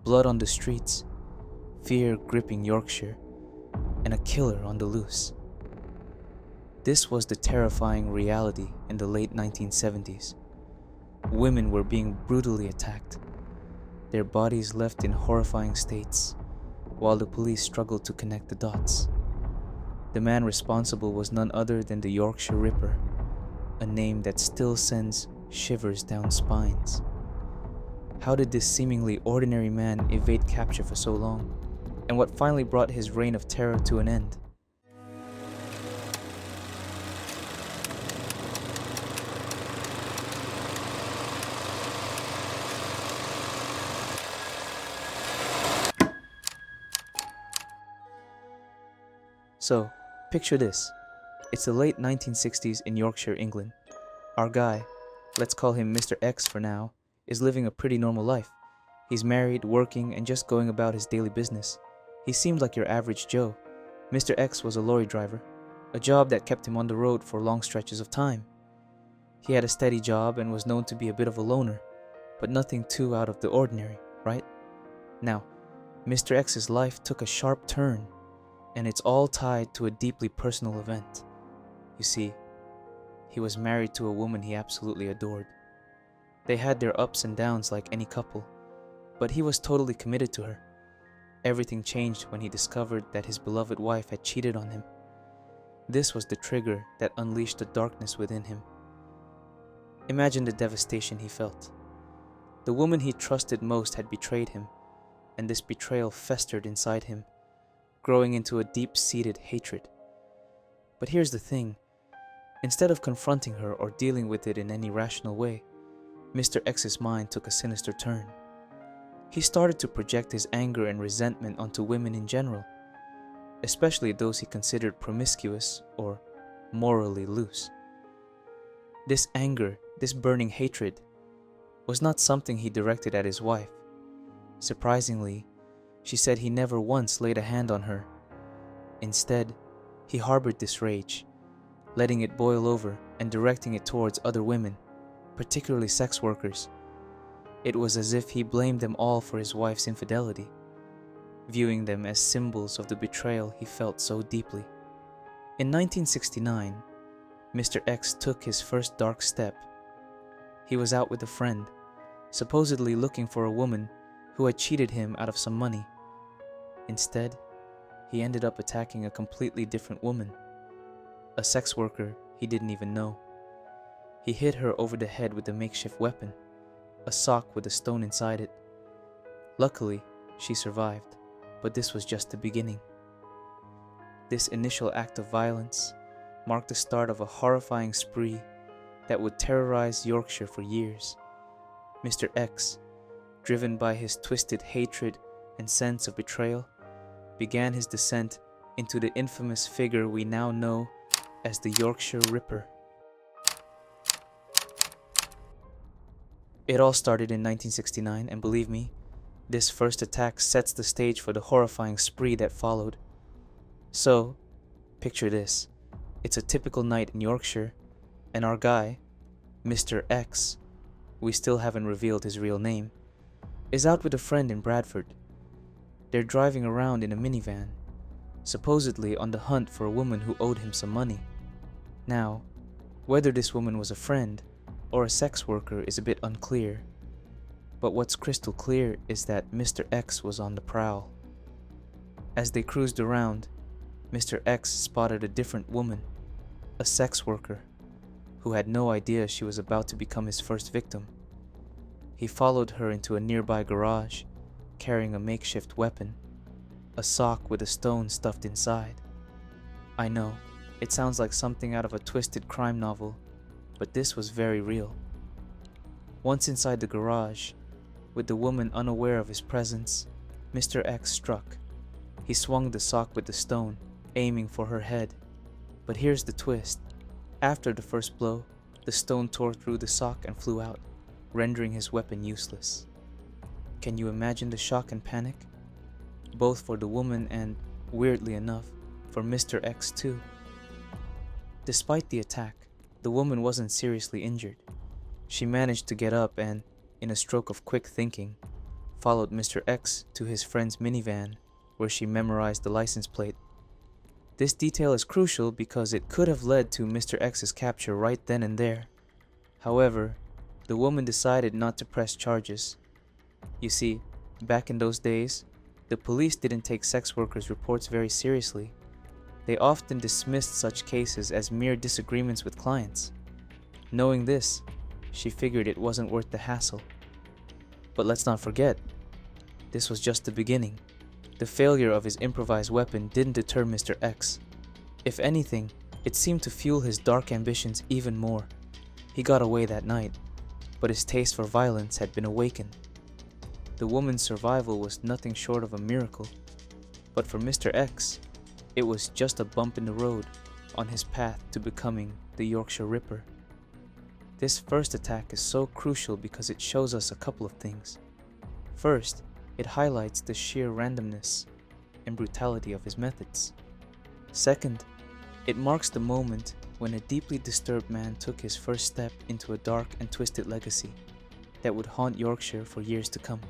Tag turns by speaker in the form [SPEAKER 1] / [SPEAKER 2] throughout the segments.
[SPEAKER 1] blood on the streets, fear gripping Yorkshire, and a killer on the loose. This was the terrifying reality in the late 1970s. Women were being brutally attacked, their bodies left in horrifying states, while the police struggled to connect the dots. The man responsible was none other than the Yorkshire Ripper, a name that still sends shivers down spines. How did this seemingly ordinary man evade capture for so long? And what finally brought his reign of terror to an end? So, picture this. It's the late 1960s in Yorkshire, England. Our guy, let's call him Mr. X for now, is living a pretty normal life. He's married, working, and just going about his daily business. He seemed like your average Joe. Mr. X was a lorry driver, a job that kept him on the road for long stretches of time. He had a steady job and was known to be a bit of a loner, but nothing too out of the ordinary, right? Now, Mr. X's life took a sharp turn, and it's all tied to a deeply personal event. You see, he was married to a woman he absolutely adored. They had their ups and downs like any couple, but he was totally committed to her. Everything changed when he discovered that his beloved wife had cheated on him. This was the trigger that unleashed the darkness within him. Imagine the devastation he felt. The woman he trusted most had betrayed him, and this betrayal festered inside him, growing into a deep-seated hatred. But here's the thing. Instead of confronting her or dealing with it in any rational way, Mr. X's mind took a sinister turn. He started to project his anger and resentment onto women in general, especially those he considered promiscuous or morally loose. This anger, this burning hatred, was not something he directed at his wife. Surprisingly, she said he never once laid a hand on her. Instead, he harbored this rage, letting it boil over and directing it towards other women, particularly sex workers. It was as if he blamed them all for his wife's infidelity, viewing them as symbols of the betrayal he felt so deeply. In 1969, Mr. X took his first dark step. He was out with a friend, supposedly looking for a woman who had cheated him out of some money. Instead, he ended up attacking a completely different woman, a sex worker he didn't even know. He hit her over the head with a makeshift weapon, a sock with a stone inside it. Luckily, she survived, but this was just the beginning. This initial act of violence marked the start of a horrifying spree that would terrorize Yorkshire for years. Mr. X, driven by his twisted hatred and sense of betrayal, began his descent into the infamous figure we now know as the Yorkshire Ripper. It all started in 1969, and believe me, this first attack sets the stage for the horrifying spree that followed. So, picture this. It's a typical night in Yorkshire, and our guy, Mr. X, we still haven't revealed his real name, is out with a friend in Bradford. They're driving around in a minivan, supposedly on the hunt for a woman who owed him some money. Now, whether this woman was a friend or a sex worker is a bit unclear, but what's crystal clear is that Mr. X was on the prowl. As they cruised around, Mr. X spotted a different woman, a sex worker, who had no idea she was about to become his first victim. He followed her into a nearby garage, carrying a makeshift weapon, a sock with a stone stuffed inside. I know, it sounds like something out of a twisted crime novel, but this was very real. Once inside the garage, with the woman unaware of his presence, Mr. X struck. He swung the sock with the stone, aiming for her head. But here's the twist. After the first blow, the stone tore through the sock and flew out, rendering his weapon useless. Can you imagine the shock and panic? Both for the woman and, weirdly enough, for Mr. X too. Despite the attack, the woman wasn't seriously injured. She managed to get up and, in a stroke of quick thinking, followed Mr. X to his friend's minivan, where she memorized the license plate. This detail is crucial because it could have led to Mr. X's capture right then and there. However, the woman decided not to press charges. You see, back in those days, the police didn't take sex workers' reports very seriously. They often dismissed such cases as mere disagreements with clients. Knowing this, she figured it wasn't worth the hassle. But let's not forget, this was just the beginning. The failure of his improvised weapon didn't deter Mr. X. If anything, it seemed to fuel his dark ambitions even more. He got away that night, but his taste for violence had been awakened. The woman's survival was nothing short of a miracle, but for Mr. X, it was just a bump in the road on his path to becoming the Yorkshire Ripper. This first attack is so crucial because it shows us a couple of things. First, it highlights the sheer randomness and brutality of his methods. Second, it marks the moment when a deeply disturbed man took his first step into a dark and twisted legacy that would haunt Yorkshire for years to come.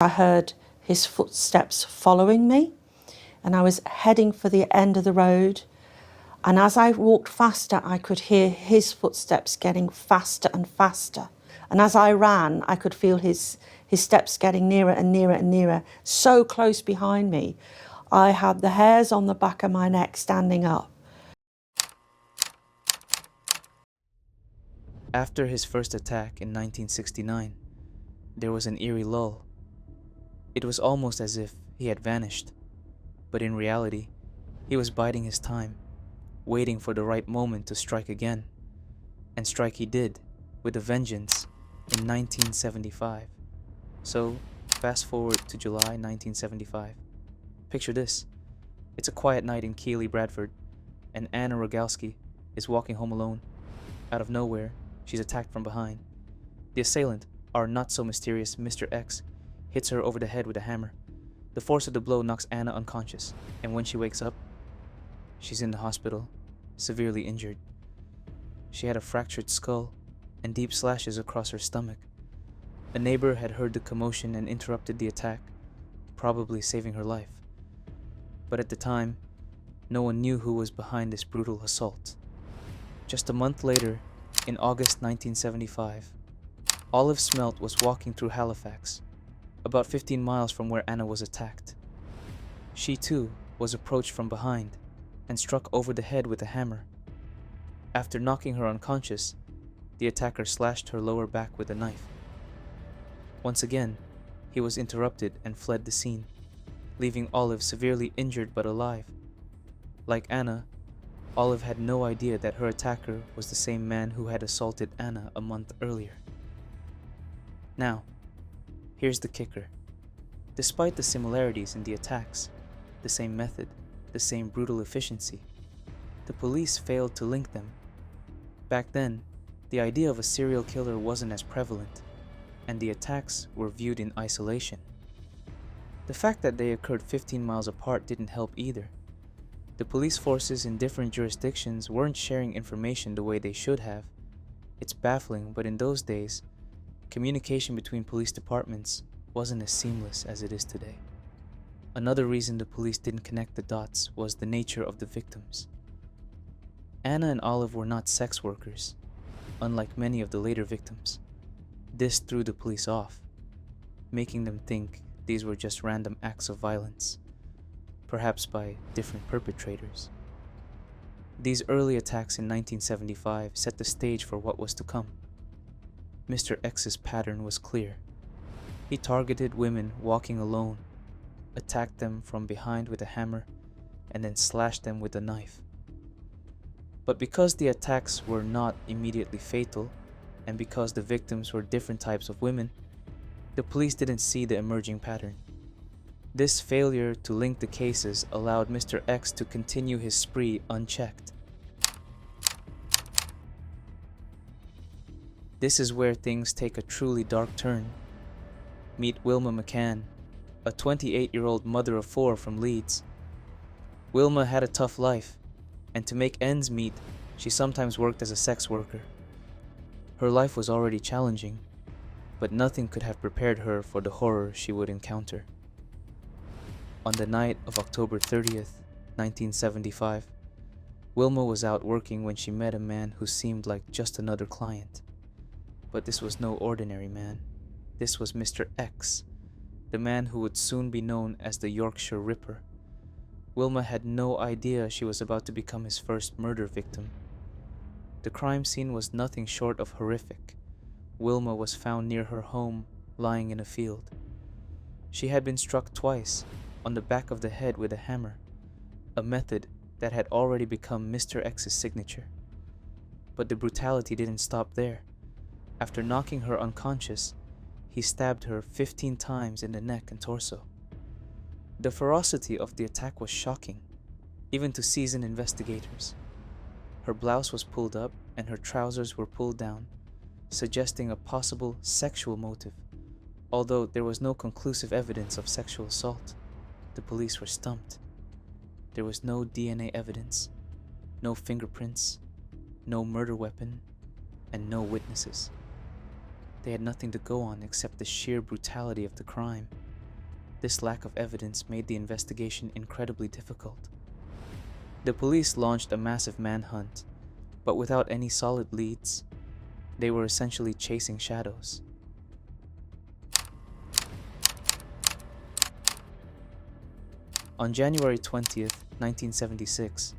[SPEAKER 2] I heard his footsteps following me, and I was heading for the end of the road. And as I walked faster, I could hear his footsteps getting faster and faster. And as I ran, I could feel his steps getting nearer and nearer and nearer, so close behind me. I had the hairs on the back of my neck standing up.
[SPEAKER 1] After his first attack in 1969, there was an eerie lull. It was almost as if he had vanished, but in reality, he was biding his time, waiting for the right moment to strike again. And strike he did, with a vengeance, in 1975. So, fast forward to July 1975. Picture this. It's a quiet night in Keighley, Bradford, and Anna Rogalski is walking home alone. Out of nowhere, she's attacked from behind. The assailant, our not-so-mysterious Mr. X, hits her over the head with a hammer. The force of the blow knocks Anna unconscious, and when she wakes up, she's in the hospital, severely injured. She had a fractured skull and deep slashes across her stomach. A neighbor had heard the commotion and interrupted the attack, probably saving her life. But at the time, no one knew who was behind this brutal assault. Just a month later, in August 1975, Olive Smelt was walking through Halifax, about 15 miles from where Anna was attacked. She too was approached from behind and struck over the head with a hammer. After knocking her unconscious, the attacker slashed her lower back with a knife. Once again, he was interrupted and fled the scene, leaving Olive severely injured but alive. Like Anna, Olive had no idea that her attacker was the same man who had assaulted Anna a month earlier. Now, here's the kicker. Despite the similarities in the attacks, the same method, the same brutal efficiency, the police failed to link them. Back then, the idea of a serial killer wasn't as prevalent, and the attacks were viewed in isolation. The fact that they occurred 15 miles apart didn't help either. The police forces in different jurisdictions weren't sharing information the way they should have. It's baffling, but in those days, communication between police departments wasn't as seamless as it is today. Another reason the police didn't connect the dots was the nature of the victims. Anna and Olive were not sex workers, unlike many of the later victims. This threw the police off, making them think these were just random acts of violence, perhaps by different perpetrators. These early attacks in 1975 set the stage for what was to come. Mr. X's pattern was clear. He targeted women walking alone, attacked them from behind with a hammer, and then slashed them with a knife. But because the attacks were not immediately fatal, and because the victims were different types of women, the police didn't see the emerging pattern. This failure to link the cases allowed Mr. X to continue his spree unchecked. This is where things take a truly dark turn. Meet Wilma McCann, a 28-year-old mother of 4 from Leeds. Wilma had a tough life, and to make ends meet, she sometimes worked as a sex worker. Her life was already challenging. but nothing could have prepared her for the horror she would encounter. On the night of October 30th, 1975, Wilma was out working when she met a man who seemed like just another client. But this was no ordinary man. This was Mr. X, the man who would soon be known as the Yorkshire Ripper. Wilma had no idea she was about to become his first murder victim. The crime scene was nothing short of horrific. Wilma was found near her home, lying in a field. She had been struck twice, on the back of the head with a hammer, a method that had already become Mr. X's signature. But the brutality didn't stop there. After knocking her unconscious, he stabbed her 15 times in the neck and torso. The ferocity of the attack was shocking, even to seasoned investigators. Her blouse was pulled up and her trousers were pulled down, suggesting a possible sexual motive. Although there was no conclusive evidence of sexual assault, the police were stumped. There was no DNA evidence, no fingerprints, no murder weapon, and no witnesses. They had nothing to go on except the sheer brutality of the crime. This lack of evidence made the investigation incredibly difficult. The police launched a massive manhunt, but without any solid leads. They were essentially chasing shadows. On January 20th, 1976,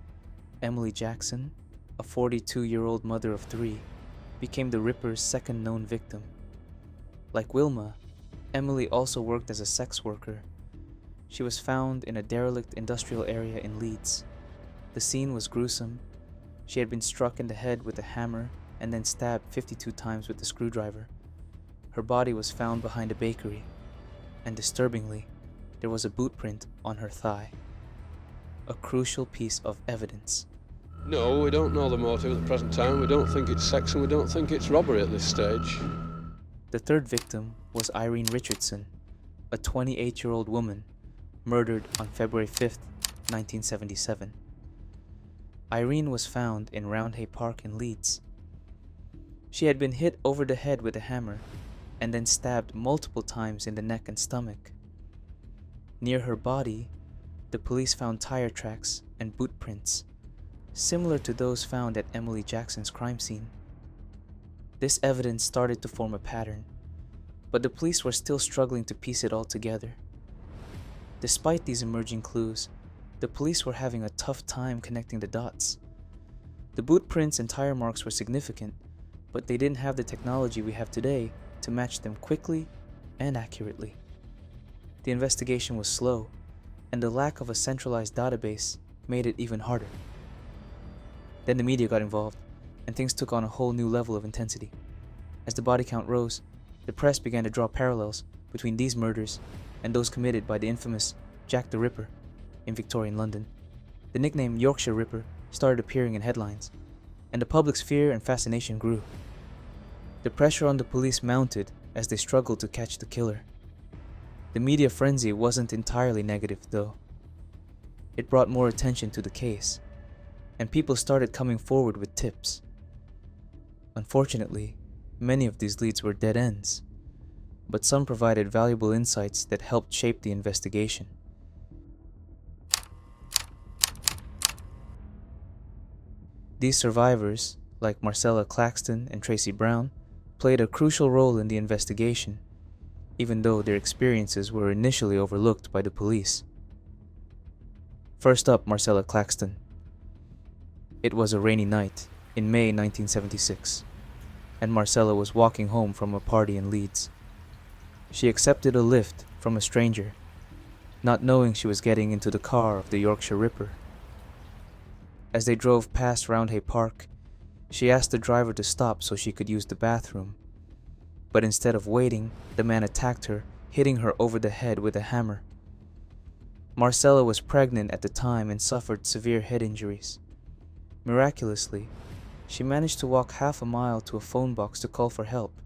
[SPEAKER 1] Emily Jackson, a 42-year-old mother of 3, became the Ripper's second known victim. Like Wilma, Emily also worked as a sex worker. She was found in a derelict industrial area in Leeds. The scene was gruesome. She had been struck in the head with a hammer and then stabbed 52 times with a screwdriver. Her body was found behind a bakery, and disturbingly, there was a boot print on her thigh. A crucial piece of evidence.
[SPEAKER 3] No, we don't know the motive at the present time. We don't think it's sex and we don't think it's robbery at this stage.
[SPEAKER 1] The third victim was Irene Richardson, a 28-year-old woman, murdered on February 5th, 1977. Irene was found in Roundhay Park in Leeds. She had been hit over the head with a hammer and then stabbed multiple times in the neck and stomach. Near her body, the police found tire tracks and boot prints, similar to those found at Emily Jackson's crime scene. This evidence started to form a pattern, but the police were still struggling to piece it all together. Despite these emerging clues, the police were having a tough time connecting the dots. The boot prints and tire marks were significant, but they didn't have the technology we have today to match them quickly and accurately. The investigation was slow, and the lack of a centralized database made it even harder. Then the media got involved, and things took on a whole new level of intensity. As the body count rose, the press began to draw parallels between these murders and those committed by the infamous Jack the Ripper in Victorian London. The nickname Yorkshire Ripper started appearing in headlines, and the public's fear and fascination grew. The pressure on the police mounted as they struggled to catch the killer. The media frenzy wasn't entirely negative, though. It brought more attention to the case, and people started coming forward with tips. Unfortunately, many of these leads were dead ends, but some provided valuable insights that helped shape the investigation. These survivors, like Marcella Claxton and Tracy Brown, played a crucial role in the investigation, even though their experiences were initially overlooked by the police. First up, Marcella Claxton. It was a rainy night in May 1976, and Marcella was walking home from a party in Leeds. She accepted a lift from a stranger, not knowing she was getting into the car of the Yorkshire Ripper. As they drove past Roundhay Park, she asked the driver to stop so she could use the bathroom. But instead of waiting, the man attacked her, hitting her over the head with a hammer. Marcella was pregnant at the time and suffered severe head injuries. Miraculously, she managed to walk half a mile to a phone box to call for help.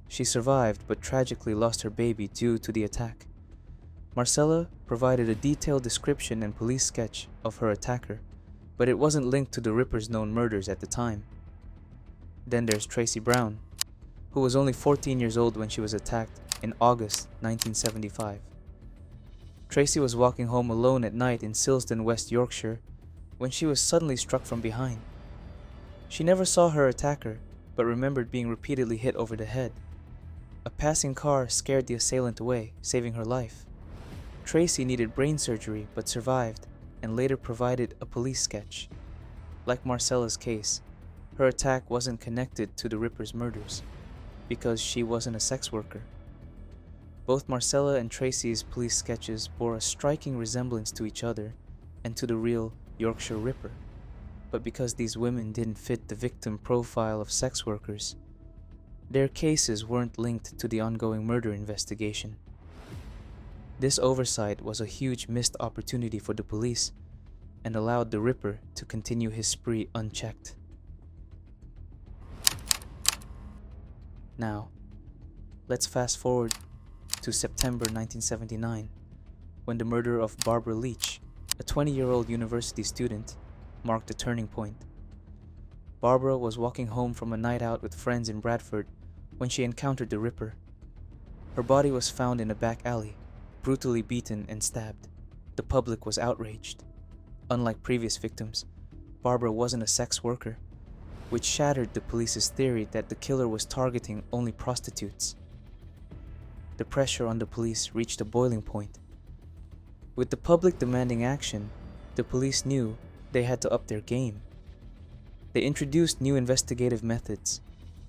[SPEAKER 1] She survived but tragically lost her baby due to the attack. Marcella provided a detailed description and police sketch of her attacker, but it wasn't linked to the Ripper's known murders at the time. Then there's Tracy Brown, who was only 14 years old when she was attacked in August 1975. Tracy was walking home alone at night in Silsden, West Yorkshire, when she was suddenly struck from behind. She never saw her attacker, but remembered being repeatedly hit over the head. A passing car scared the assailant away, saving her life. Tracy needed brain surgery but survived and later provided a police sketch. Like Marcella's case, her attack wasn't connected to the Ripper's murders because she wasn't a sex worker. Both Marcella and Tracy's police sketches bore a striking resemblance to each other and to the real Yorkshire Ripper, but because these women didn't fit the victim profile of sex workers, their cases weren't linked to the ongoing murder investigation. This oversight was a huge missed opportunity for the police and allowed the Ripper to continue his spree unchecked. Now, let's fast forward to September 1979, when the murder of Barbara Leach, a 20-year-old university student, marked a turning point. Barbara was walking home from a night out with friends in Bradford when she encountered the Ripper. Her body was found in a back alley, brutally beaten and stabbed. The public was outraged. Unlike previous victims, Barbara wasn't a sex worker, which shattered the police's theory that the killer was targeting only prostitutes. The pressure on the police reached a boiling point. With the public demanding action, the police knew they had to up their game. They introduced new investigative methods,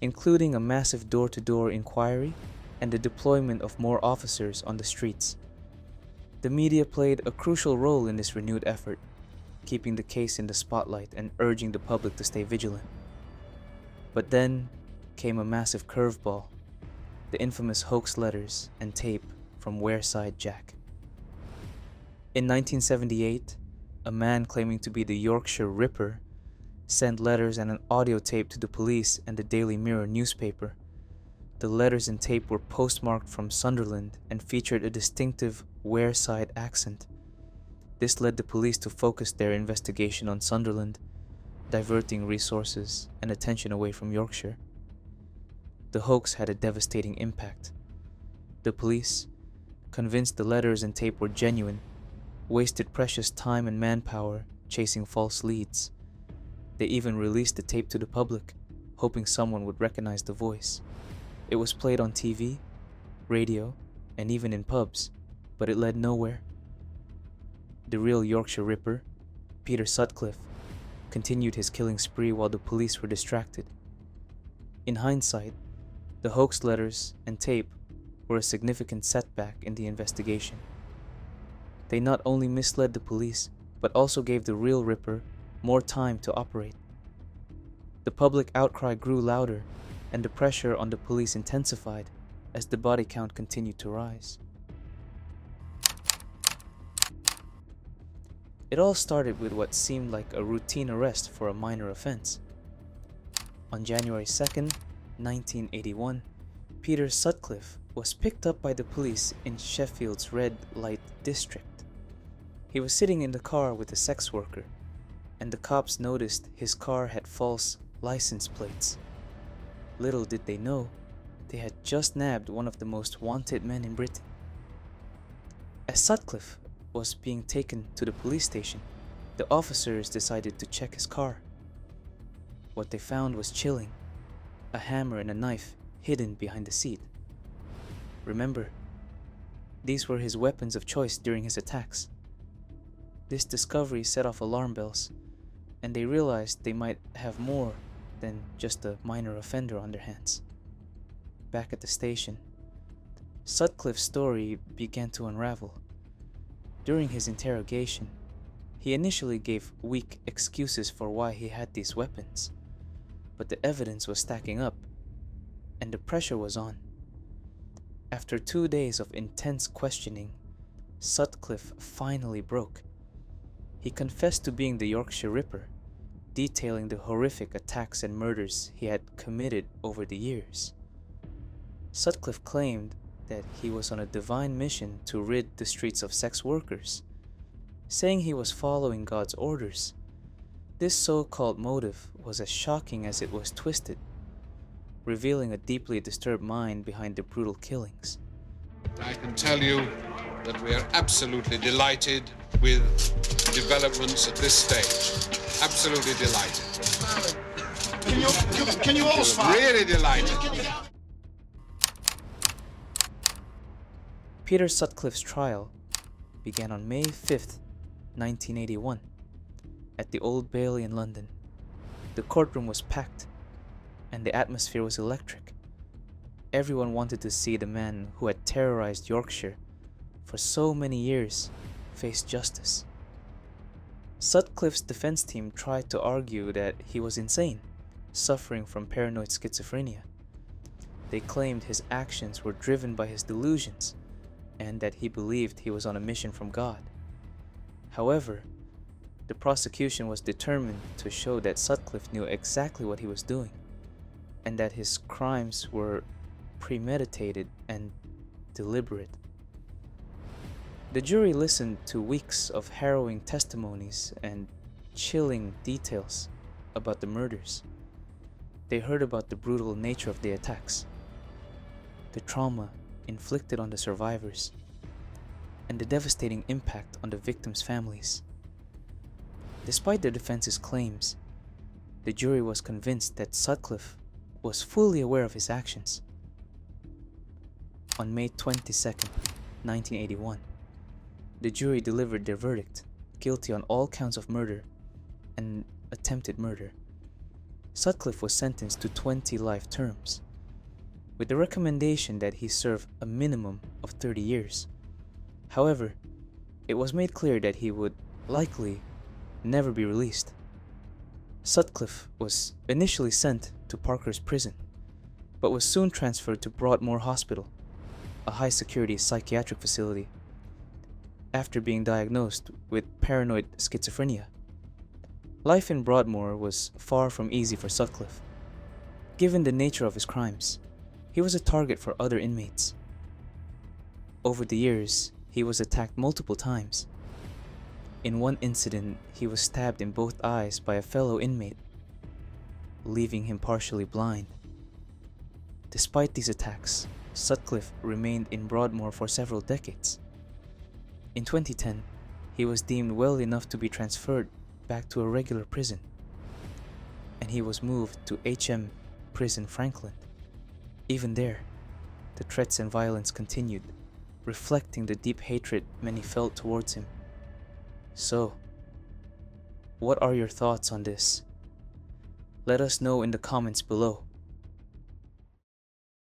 [SPEAKER 1] including a massive door-to-door inquiry and the deployment of more officers on the streets. The media played a crucial role in this renewed effort, keeping the case in the spotlight and urging the public to stay vigilant. But then came a massive curveball, the infamous hoax letters and tape from Wareside Jack. In 1978, a man claiming to be the Yorkshire Ripper sent letters and an audio tape to the police and the Daily Mirror newspaper. The letters and tape were postmarked from Sunderland and featured a distinctive Wareside accent. This led the police to focus their investigation on Sunderland, diverting resources and attention away from Yorkshire. The hoax had a devastating impact. The police, convinced the letters and tape were genuine, wasted precious time and manpower chasing false leads. They even released the tape to the public, hoping someone would recognize the voice. It was played on TV, radio, and even in pubs, but it led nowhere. The real Yorkshire Ripper, Peter Sutcliffe, continued his killing spree while the police were distracted. In hindsight, the hoax letters and tape were a significant setback in the investigation. They not only misled the police, but also gave the real Ripper more time to operate. The public outcry grew louder, and the pressure on the police intensified as the body count continued to rise. It all started with what seemed like a routine arrest for a minor offense. On January 2nd, 1981, Peter Sutcliffe was picked up by the police in Sheffield's red light district. He was sitting in the car with a sex worker, and the cops noticed his car had false license plates. Little did they know, they had just nabbed one of the most wanted men in Britain. As Sutcliffe was being taken to the police station, the officers decided to check his car. What they found was chilling: a hammer and a knife hidden behind the seat. Remember, these were his weapons of choice during his attacks. This discovery set off alarm bells, and they realized they might have more than just a minor offender on their hands. Back at the station, Sutcliffe's story began to unravel. During his interrogation, he initially gave weak excuses for why he had these weapons, but the evidence was stacking up, and the pressure was on. After 2 days of intense questioning, Sutcliffe finally broke. He confessed to being the Yorkshire Ripper, detailing the horrific attacks and murders he had committed over the years. Sutcliffe claimed that he was on a divine mission to rid the streets of sex workers, saying he was following God's orders. This so-called motive was as shocking as it was twisted. revealing a deeply disturbed mind behind the brutal killings.
[SPEAKER 4] I can tell you that we are absolutely delighted with developments at this stage. Absolutely delighted.
[SPEAKER 5] Can you all smile?
[SPEAKER 4] Really delighted.
[SPEAKER 1] Peter Sutcliffe's trial began on May 5th, 1981, at the Old Bailey in London. The courtroom was packed, and the atmosphere was electric. Everyone wanted to see the man who had terrorized Yorkshire for so many years face justice. Sutcliffe's defense team tried to argue that he was insane, suffering from paranoid schizophrenia. They claimed his actions were driven by his delusions and that he believed he was on a mission from God. However, the prosecution was determined to show that Sutcliffe knew exactly what he was doing and that his crimes were premeditated and deliberate. The jury listened to weeks of harrowing testimonies and chilling details about the murders. They heard about the brutal nature of the attacks, the trauma inflicted on the survivors, and the devastating impact on the victims' families. Despite the defense's claims, the jury was convinced that Sutcliffe was fully aware of his actions. On May 22nd, 1981, the jury delivered their verdict, guilty on all counts of murder and attempted murder. Sutcliffe was sentenced to 20 life terms, with the recommendation that he serve a minimum of 30 years. However, it was made clear that he would likely never be released. Sutcliffe was initially sent to Parkhurst Prison, but was soon transferred to Broadmoor Hospital, a high-security psychiatric facility, after being diagnosed with paranoid schizophrenia. Life in Broadmoor was far from easy for Sutcliffe. Given the nature of his crimes, he was a target for other inmates. Over the years, he was attacked multiple times. In one incident, he was stabbed in both eyes by a fellow inmate, leaving him partially blind. Despite these attacks, Sutcliffe remained in Broadmoor for several decades. In 2010, he was deemed well enough to be transferred back to a regular prison, and he was moved to HM Prison Franklin. Even there, the threats and violence continued, reflecting the deep hatred many felt towards him. So, what are your thoughts on this? Let us know in the comments below.